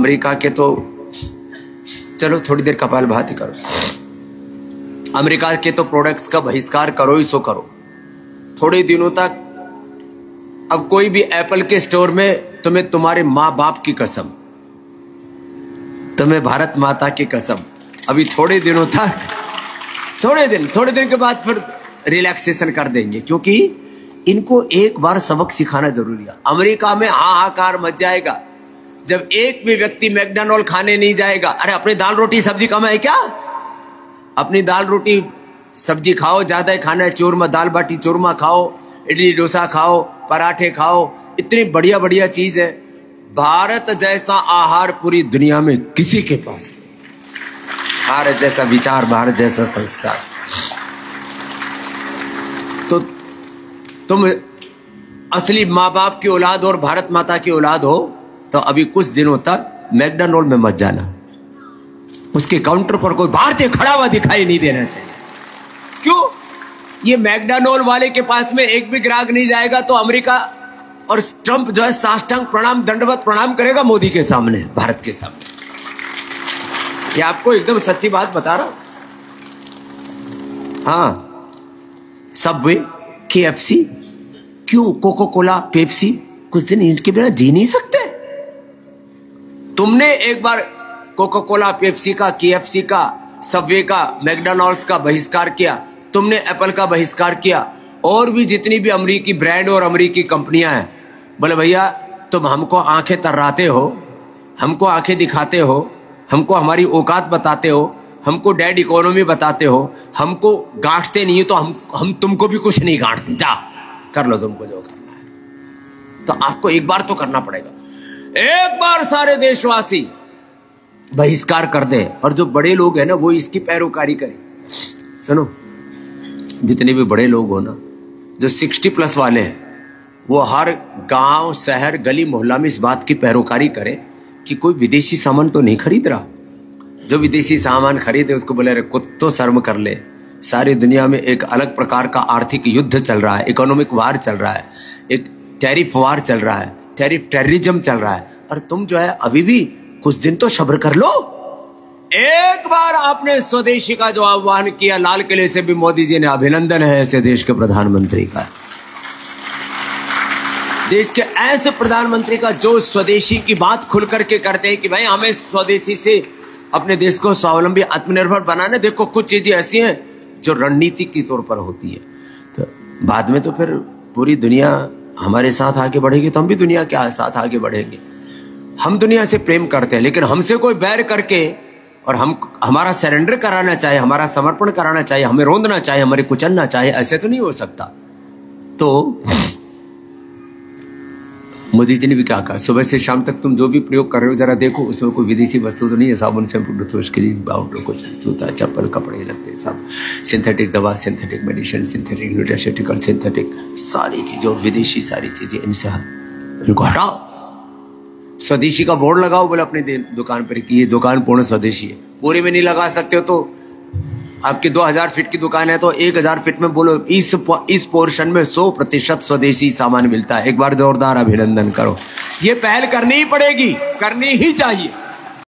America के तो चलो थोड़ी देर कपालभाति करो, अमेरिका के तो प्रोडक्ट्स का बहिष्कार करो ही सो करो। थोड़े दिनों तक अब कोई भी एप्पल के स्टोर में तुम्हें तुम्हारे माँ बाप की कसम, तुम्हें भारत माता की कसम, अभी थोड़े दिनों तक, थोड़े दिन के बाद फिर रिलैक्सेशन कर देंगे, क्योंकि इनको एक बार सबक सिखाना जरूरी है। अमेरिका में हाहाकार मच जाएगा जब एक भी व्यक्ति मैकडॉनल्ड खाने नहीं जाएगा। अरे अपनी दाल रोटी सब्जी कम है क्या? अपनी दाल रोटी सब्जी खाओ, ज्यादा खाना है, चूरमा, दाल बाटी चूरमा खाओ, इडली डोसा खाओ, पराठे खाओ, इतनी बढ़िया बढ़िया चीज है। भारत जैसा आहार पूरी दुनिया में किसी के पास नहीं, भारत जैसा विचार, भारत जैसा संस्कार। तो तुम असली माँ बाप की औलाद और भारत माता की औलाद हो तो अभी कुछ दिनों तक मैकडॉनल्ड में मत जाना, उसके काउंटर पर कोई भारतीय खड़ा हुआ दिखाई नहीं देना चाहिए। क्यों? ये मैकडॉनल्ड वाले के पास में एक भी ग्राहक नहीं जाएगा तो अमेरिका और ट्रंप जो है साष्टांग प्रणाम, दंडवत प्रणाम करेगा मोदी के सामने, भारत के सामने। ये आपको एकदम सच्ची बात बता रहा हूं। हाँ, सबवे, KFC, क्यों कोको कोला, पेप्सी, कुछ दिन इनके बिना जी नहीं सकते। तुमने एक बार कोको कोला, पेप्सी का, KFC का, सबवे का, मैकडॉनल्ड्स का बहिष्कार किया, तुमने एप्पल का बहिष्कार किया, और भी जितनी भी अमेरिकी ब्रांड और अमेरिकी कंपनियां हैं। बोले भैया तुम हमको आंखें तर्राते हो, हमको आंखें दिखाते हो, हमको हमारी औकात बताते हो, हमको डेड इकोनॉमी बताते हो, हमको गांठते नहीं तो हम तुमको भी कुछ नहीं गांठते, जा कर लो तुमको जो करना है। तो आपको एक बार तो करना पड़ेगा, एक बार सारे देशवासी बहिष्कार कर दे, और जो बड़े लोग हैं ना वो इसकी पैरोकारी करें। सुनो, जितने भी बड़े लोग हो ना, जो 60+ वाले हैं, वो हर गांव, शहर, गली, मोहल्ला में इस बात की पैरोकारी करें कि कोई विदेशी सामान तो नहीं खरीद रहा। जो विदेशी सामान खरीदे उसको बोले अरे कुत्तो शर्म कर ले, सारी दुनिया में एक अलग प्रकार का आर्थिक युद्ध चल रहा है, इकोनॉमिक वार चल रहा है, एक टैरिफ वार चल रहा है, टेररिज्म चल रहा है, और तुम जो है अभी भी कुछ दिन तो सब्र कर लो। एक बार आपने स्वदेशी का जो आह्वान किया, लाल किले से भी मोदी जी ने, अभिनंदन है ऐसे देश के प्रधानमंत्री का, देश के ऐसे प्रधानमंत्री का जो स्वदेशी की बात खुल करके करते हैं कि भाई हमें स्वदेशी से अपने देश को स्वावलंबी, आत्मनिर्भर बनाना। देखो कुछ चीजें ऐसी हैं जो रणनीति के तौर पर होती है, तो बाद में तो फिर पूरी दुनिया हमारे साथ आगे बढ़ेगी तो हम भी दुनिया के साथ आगे बढ़ेंगे। हम दुनिया से प्रेम करते हैं, लेकिन हमसे कोई बैर करके और हमारा सरेंडर कराना चाहे, हमारा समर्पण कराना चाहे, हमें रोंदना चाहे, हमें कुचलना चाहे, ऐसे तो नहीं हो सकता। तो मोदी जी ने भी क्या कहा, सुबह से शाम तक तुम जो भी प्रयोग कर रहे हो जरा देखो उसमें कोई विदेशी वस्तु तो नहीं है, साबुन, शैम्पू, टूथब्रश, क्रीम, पाउडर, कुछ जूता, चप्पल, कपड़े लगते सब सिंथेटिक दवा, synthetic medicine, synthetic nutraceutical, synthetic सारी चीजें, विदेशी सारी चीजें, इनको हटाओ। स्वदेशी का बोर्ड लगाओ बोले अपनी दुकान पर कि ये दुकान पूर्ण स्वदेशी है। पूरे में नहीं लगा सकते हो तो आपकी 2000 फीट की दुकान है तो 1000 फीट में बोलो इस पोर्शन में 100% स्वदेशी सामान मिलता है। एक बार जोरदार अभिनंदन करो। ये पहल करनी ही पड़ेगी, करनी ही चाहिए।